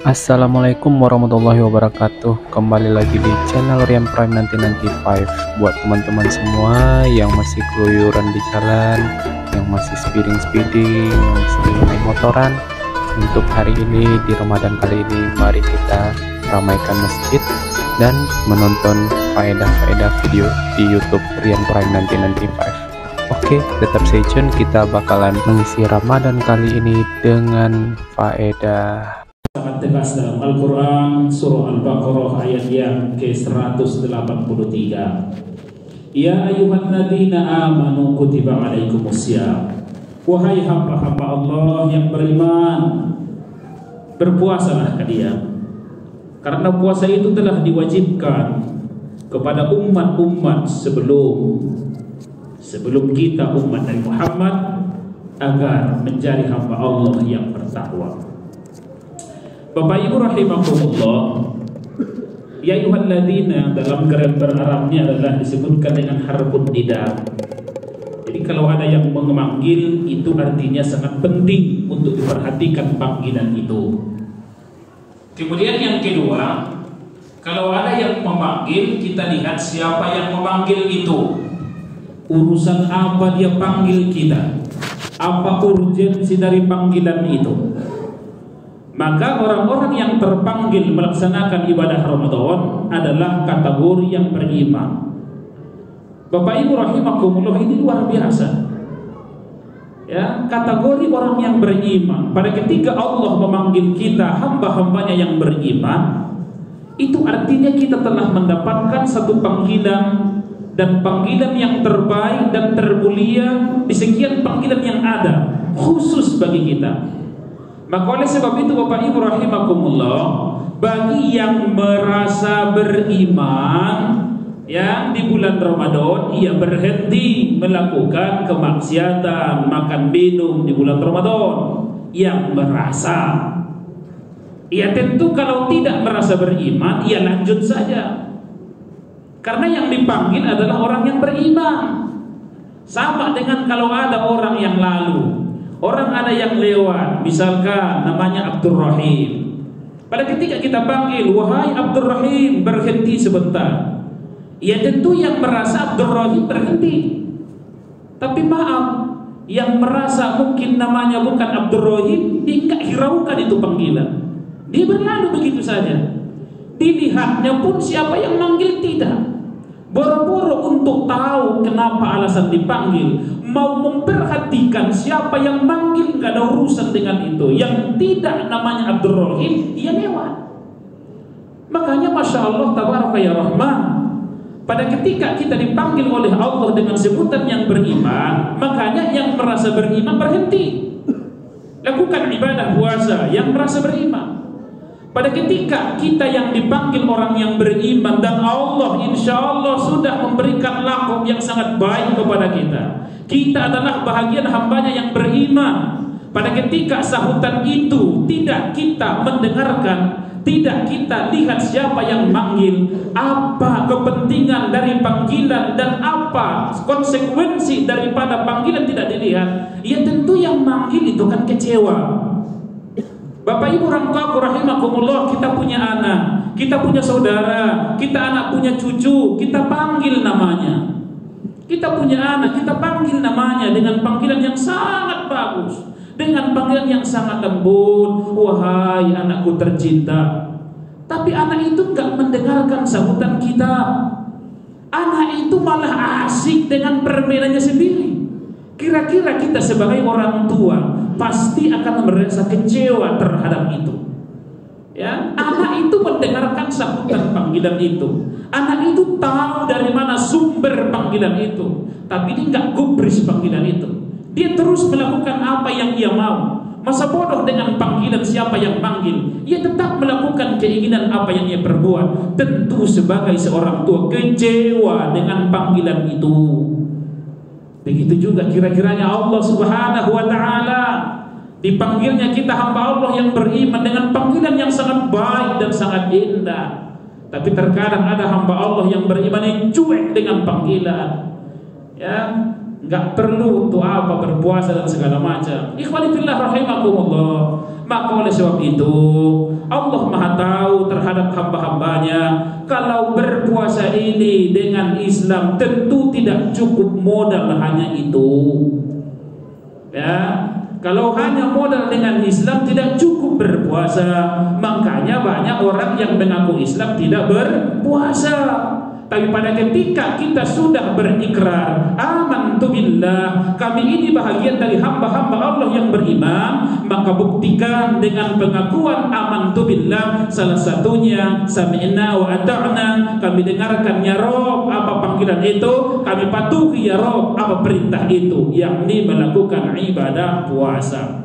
Assalamualaikum warahmatullahi wabarakatuh. Kembali lagi di channel Rian Prime 1995. Buat teman-teman semua yang masih keluyuran di jalan, yang masih speeding, yang masih main motoran, untuk hari ini di Ramadan kali ini, mari kita ramaikan masjid dan menonton faedah-faedah video di YouTube Rian Prime 1995. Oke, tetap stay tune, kita bakalan mengisi Ramadan kali ini dengan faedah. Sangat tegas dalam Al-Quran, surah Al-Baqarah ayat yang ke-183. Ya ayuhan ladina amanu kutiba alaikumusiyam. Wahai hamba-hamba Allah yang beriman, berpuasalah kalian, karena puasa itu telah diwajibkan kepada umat-umat sebelum kita, umat Nabi Muhammad, agar menjadi hamba Allah yang bertakwa. Bapak Ibu rahimakumullah, ya ayyuhalladzina dalam grammar Arabnya adalah disebutkan dengan harfun nida. Jadi kalau ada yang memanggil, itu artinya sangat penting untuk diperhatikan panggilan itu. Kemudian yang kedua, kalau ada yang memanggil, kita lihat siapa yang memanggil itu. Urusan apa dia panggil kita? Apa urgensi dari panggilan itu? Maka orang-orang yang terpanggil melaksanakan ibadah Ramadan adalah kategori yang beriman. Bapak Ibu rahimakumullah, ini luar biasa. Ya, kategori orang yang beriman. Pada ketika Allah memanggil kita hamba-hambanya yang beriman, itu artinya kita telah mendapatkan satu panggilan, dan panggilan yang terbaik dan termulia di sekian panggilan yang ada khusus bagi kita. Maka oleh sebab itu Bapak Ibu rahimakumullah, bagi yang merasa beriman, yang di bulan Ramadan ia berhenti melakukan kemaksiatan, makan minum di bulan Ramadan, yang merasa, ia tentu kalau tidak merasa beriman, ia lanjut saja. Karena yang dipanggil adalah orang yang beriman. Sama dengan kalau ada orang yang lalu, orang ada yang lewat, misalkan namanya Abdul Rahim. Pada ketika kita panggil, wahai Abdul Rahim, berhenti sebentar, ya tentu yang merasa Abdul Rahim berhenti. Tapi maaf, yang merasa mungkin namanya bukan Abdul Rahim, dia enggak hiraukan itu panggilan, dia berlalu begitu saja. Dilihatnya pun siapa yang manggil tidak. Boro-boro untuk tahu kenapa alasan dipanggil, mau memperhatikan siapa yang manggil, gak ada urusan dengan itu. Yang tidak namanya Abdul Rahim, ia lewat. Makanya Masya Allah tabaraka ya Rahman, pada ketika kita dipanggil oleh Allah dengan sebutan yang beriman, makanya yang merasa beriman berhenti lakukan ibadah puasa, yang merasa beriman. Pada ketika kita yang dipanggil orang yang beriman, dan Allah insya Allah sudah memberikan lakum yang sangat baik kepada kita, kita adalah bahagian hambanya yang beriman. Pada ketika sahutan itu tidak kita mendengarkan, tidak kita lihat siapa yang manggil, apa kepentingan dari panggilan dan apa konsekuensi daripada panggilan tidak dilihat, ya tentu yang manggil itu kan kecewa. Bapak Ibu rahimakumullah, kita punya anak, kita punya saudara, kita anak punya cucu, kita panggil namanya. Kita punya anak, kita panggil namanya dengan panggilan yang sangat bagus, dengan panggilan yang sangat lembut, wahai anakku tercinta. Tapi anak itu enggak mendengarkan sambutan kita. Anak itu malah asik dengan permainannya sendiri. Kira-kira kita sebagai orang tua pasti akan merasa kecewa terhadap itu. Ya, anak itu mendengarkan sambutan panggilan itu. Anak itu tahu dari mana sumber panggilan itu, tapi dia nggak gubris panggilan itu. Dia terus melakukan apa yang dia mau. Masa bodoh dengan panggilan siapa yang panggil. Ia tetap melakukan keinginan apa yang ia perbuat. Tentu sebagai seorang tua kecewa dengan panggilan itu. Begitu juga kira-kiranya Allah Subhanahu wa ta'ala, dipanggilnya kita hamba Allah yang beriman dengan panggilan yang sangat baik dan sangat indah. Tapi terkadang ada hamba Allah yang beriman yang cuek dengan panggilan. Ya, nggak perlu untuk apa berpuasa dan segala macam. Ikhwani fillah rahimakumullah. Maka oleh sebab itu Allah Maha tahu terhadap hamba-hambanya. Kalau berpuasa ini dengan Islam tentu tidak cukup modal hanya itu. Ya, kalau hanya modal dengan Islam tidak cukup berpuasa. Makanya banyak orang yang mengaku Islam tidak berpuasa. Tapi pada ketika kita sudah berikrar amantu billah, kami ini bahagian dari hamba-hamba Allah yang beriman, maka buktikan dengan pengakuan amantu billah. Salah satunya sami'na wa ata'na, kami dengarkan ya Rob apa panggilan itu, kami patuhi ya Rob apa perintah itu, yakni melakukan ibadah puasa.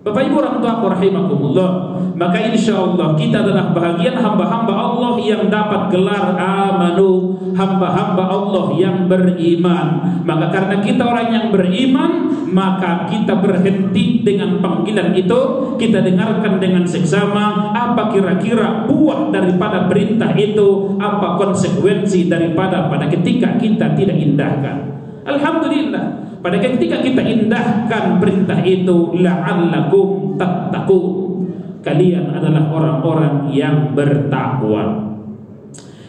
Bapak Ibu orang tua rahimakumullah, maka insya Allah kita adalah bahagian hamba-hamba Allah yang dapat gelar amanu, hamba-hamba Allah yang beriman. Maka karena kita orang yang beriman, maka kita berhenti dengan panggilan itu, kita dengarkan dengan seksama apa kira-kira buah daripada perintah itu, apa konsekuensi daripada pada ketika kita tidak indahkan. Alhamdulillah, pada ketika kita indahkan perintah itu, la'allakum tattaqun, kalian adalah orang-orang yang bertakwa.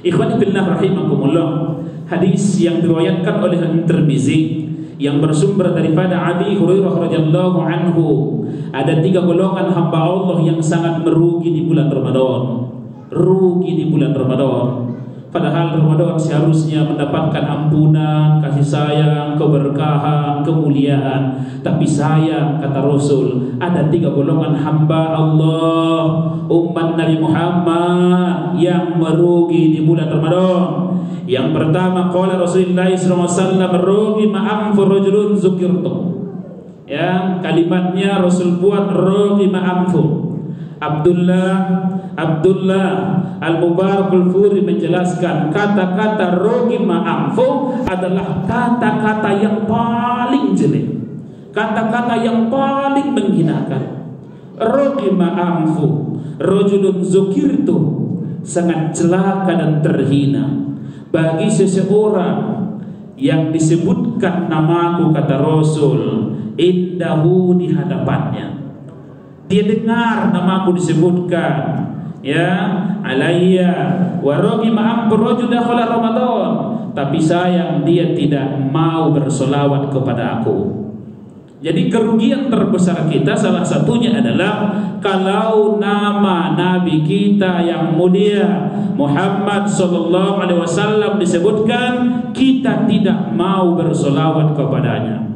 Ikhwani fillah rahimakumullah, hadis yang diriwayatkan oleh Tirmizi yang bersumber daripada Abi Hurairah radhiyallahu anhu, ada 3 golongan hamba Allah yang sangat merugi di bulan Ramadan. Rugi di bulan Ramadan. Padahal Ramadan seharusnya mendapatkan ampunan, kasih sayang, keberkahan, kemuliaan. Tapi sayang, kata Rasul, ada 3 golongan hamba Allah, umat Nabi Muhammad, yang merugi di bulan Ramadan. Yang pertama, qala Rasulullah SAW, merugi ma'amfu rajulun zukirtu. Ya, kalimatnya Rasul buat rugi ma'amfu. Abdullah Al-Mubarakul Furi menjelaskan kata-kata rogi ma'amfu adalah kata-kata yang paling jelek, kata-kata yang paling menghinakan. Rogi ma'amfu rajulun zukirtu, sangat celaka dan terhina bagi seseorang yang disebutkan namaku, kata Rasul, indahu, di hadapannya. Dia dengar namaku disebutkan, ya, alayya wa ragima amru rajul dakhala Ramadan, tapi sayang dia tidak mau bersolawat kepada aku. Jadi kerugian terbesar kita salah satunya adalah kalau nama Nabi kita yang mulia Muhammad sallallahu alaihi wasallam disebutkan, kita tidak mau bersolawat kepadanya.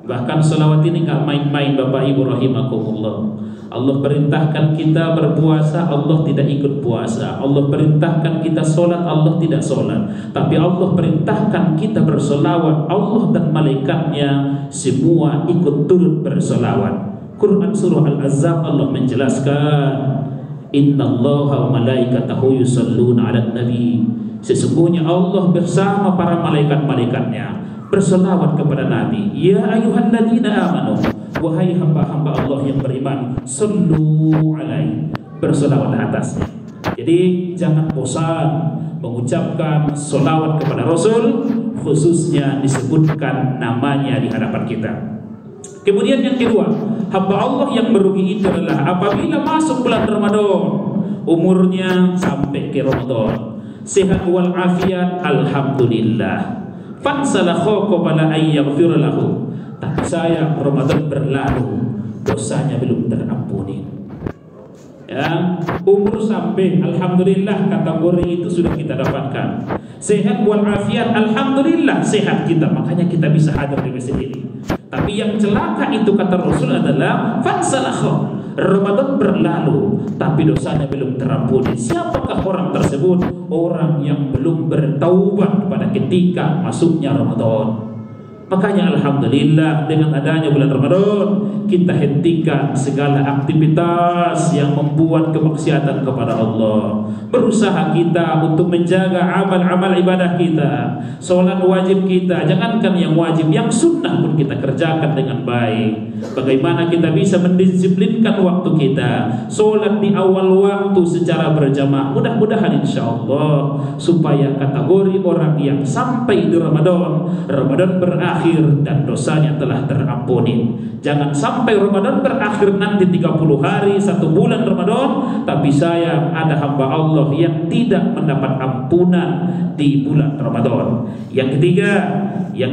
Bahkan salawat ini gak main-main Bapak Ibu rahimakumullah. Allah perintahkan kita berpuasa, Allah tidak ikut puasa. Allah perintahkan kita sholat, Allah tidak sholat. Tapi Allah perintahkan kita bersolawat, Allah dan malaikatnya semua ikut turut bersolawat. Quran surah Al-Ahzab Allah menjelaskan, innallaha wa malaikatahu yusalluna 'alan nabi. Sesungguhnya Allah bersama para malaikat-malaikatnya berselawat kepada Nabi. Ya ayyuhalladzina amanu, wahai hamba-hamba Allah yang beriman, sallu alaihi, berselawat atasnya. Jadi jangan bosan mengucapkan selawat kepada Rasul, khususnya disebutkan namanya di hadapan kita. Kemudian yang kedua, hamba Allah yang merugi itu adalah apabila masuk bulan Ramadan, umurnya sampai ke Ramadan, sehat wal afiat, alhamdulillah, fansalakho qabala ayyaghfir lahu, tapi sayang Ramadan berlalu, dosanya belum terampuni. Ya, umur sampai, alhamdulillah kategori itu sudah kita dapatkan. Sehat wal afiat, alhamdulillah sehat kita, makanya kita bisa hadir di masjid ini. Tapi yang celaka itu kata Rasul adalah fansalakho, Ramadan berlalu tapi dosanya belum terampuni. Siapakah orang tersebut? Orang yang belum bertaubat pada ketika masuknya Ramadan. Makanya alhamdulillah dengan adanya bulan Ramadan, kita hentikan segala aktivitas yang membuat kemaksiatan kepada Allah. Berusaha kita untuk menjaga amal-amal ibadah kita, sholat wajib kita, jangankan yang wajib, yang sunnah pun kita kerjakan dengan baik. Bagaimana kita bisa mendisiplinkan waktu kita, sholat di awal waktu secara berjamaah. Mudah-mudahan insya Allah supaya kategori orang yang sampai di Ramadan, Ramadan berakhir, berakhir dan dosanya telah terampuni. Jangan sampai Ramadan berakhir nanti 30 hari, 1 bulan Ramadan, tapi sayang ada hamba Allah yang tidak mendapat ampunan di bulan Ramadan. Yang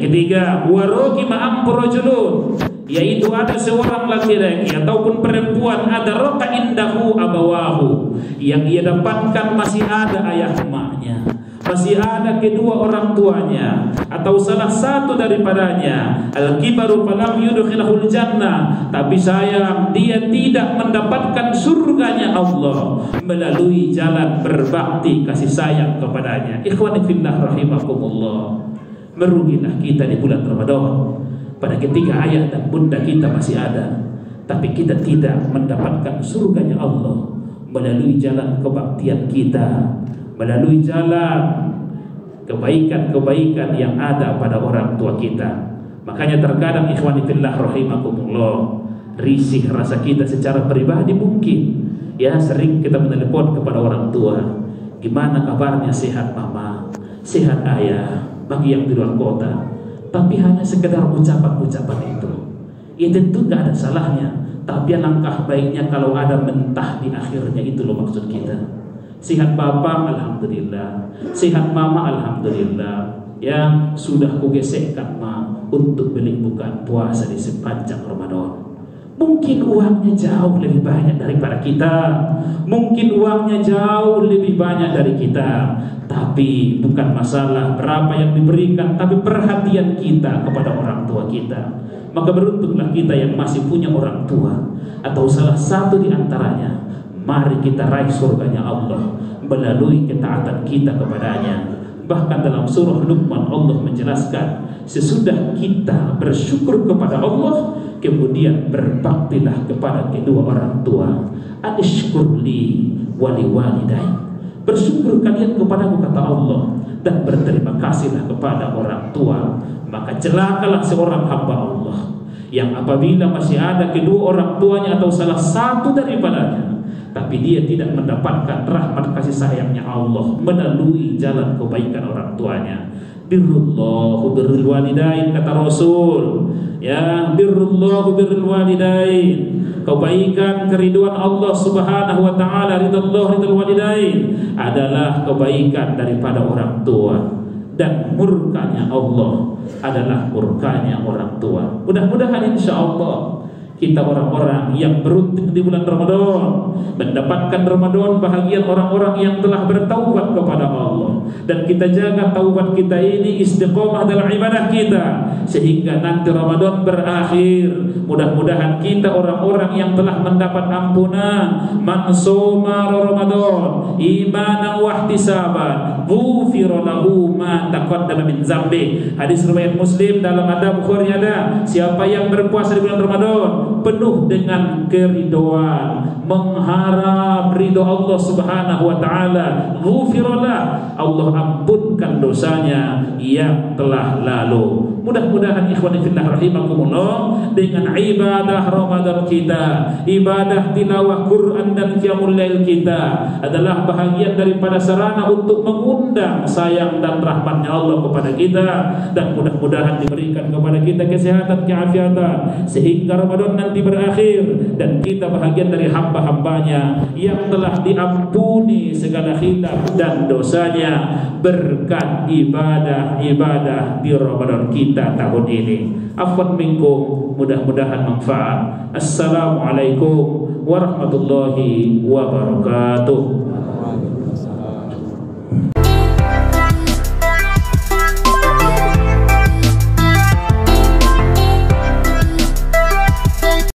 ketiga, warogima amprojulun, yaitu ada seorang laki-laki ataupun perempuan ada roka indahu abawahu, yang ia dapatkan masih ada ayah emaknya, masih ada kedua orang tuanya atau salah satu daripadanya, al-kibaru falam yudkhilahul jannah, tapi sayang dia tidak mendapatkan surganya Allah melalui jalan berbakti kasih sayang kepadanya. Ikhwani fillah rahimakumullah, merugilah kita di bulan Ramadan pada ketika ayah dan bunda kita masih ada, tapi kita tidak mendapatkan surganya Allah melalui jalan kebaktian kita, melalui jalan kebaikan-kebaikan yang ada pada orang tua kita. Makanya terkadang ikhwani fillah rahimakumullah, risih rasa kita secara pribadi mungkin. Ya, sering kita menelepon kepada orang tua, gimana kabarnya, sehat mama, sehat ayah, bagi yang di luar kota. Tapi hanya sekedar ucapan-ucapan itu, ya tentu tidak ada salahnya, tapi langkah baiknya kalau ada mentah di akhirnya, itu loh maksud kita. Sehat bapak, alhamdulillah. Sehat mama, alhamdulillah. Ya, sudah kugesekkan ma untuk beli bukaan puasa di sepanjang Ramadan. Mungkin uangnya jauh lebih banyak daripada kita, mungkin uangnya jauh lebih banyak dari kita, tapi bukan masalah berapa yang diberikan, tapi perhatian kita kepada orang tua kita. Maka beruntunglah kita yang masih punya orang tua atau salah satu di antaranya. Mari kita raih surganya Allah melalui ketaatan kita kepadanya. Bahkan dalam surah Luqman Allah menjelaskan, sesudah kita bersyukur kepada Allah, kemudian berbaktilah kepada kedua orang tua. Anishkurli wali walidai, bersyukur kalian kepadaku kata Allah, dan berterima kasihlah kepada orang tua. Maka celakalah seorang hamba Allah yang apabila masih ada kedua orang tuanya atau salah satu daripadanya, tapi dia tidak mendapatkan rahmat kasih sayangnya Allah melalui jalan kebaikan orang tuanya. Birrullahu birrul walidain, kata Rasul. Ya, birrullahu birrul walidain, kebaikan keriduan Allah Subhanahu wa taala, ridallahu ridal walidain, adalah kebaikan daripada orang tua, dan murkanya Allah adalah murkanya orang tua. Mudah-mudahan insyaallah kita orang-orang yang beruntung di bulan Ramadan mendapatkan Ramadan bahagian orang-orang yang telah bertaubat kepada Allah, dan kita jaga taubat kita ini istiqomah dalam ibadah kita sehingga nanti Ramadan berakhir. Mudah-mudahan kita orang-orang yang telah mendapat ampunan. Man shoma Ramadan imanan wa ihtisaban ghufira lahu ma taqaddama min dzambi. Hadis riwayat Muslim, dalam adab Bukhari ada, siapa yang berpuasa di bulan Ramadan penuh dengan keridhaan, mengharap ridho Allah Subhanahu wa taala, ghufirallah, Allah ampunkan dosanya yang telah lalu. Mudah-mudahan ikhwani fillah rahimakumullah, dengan ibadah Ramadan kita, ibadah tilawah Quran dan qiyamul lail kita adalah bahagian daripada sarana untuk mengundang sayang dan rahmatnya Allah kepada kita, dan mudah-mudahan diberikan kepada kita kesehatan, keafiatan, sehingga Ramadan nanti berakhir dan kita bahagian dari hamba-hambanya yang telah diampuni segala khilaf dan dosanya berkat ibadah-ibadah di Ramadan kita tahun ini. Afwan minkum, mudah-mudahan manfaat. Assalamualaikum warahmatullahi wabarakatuh.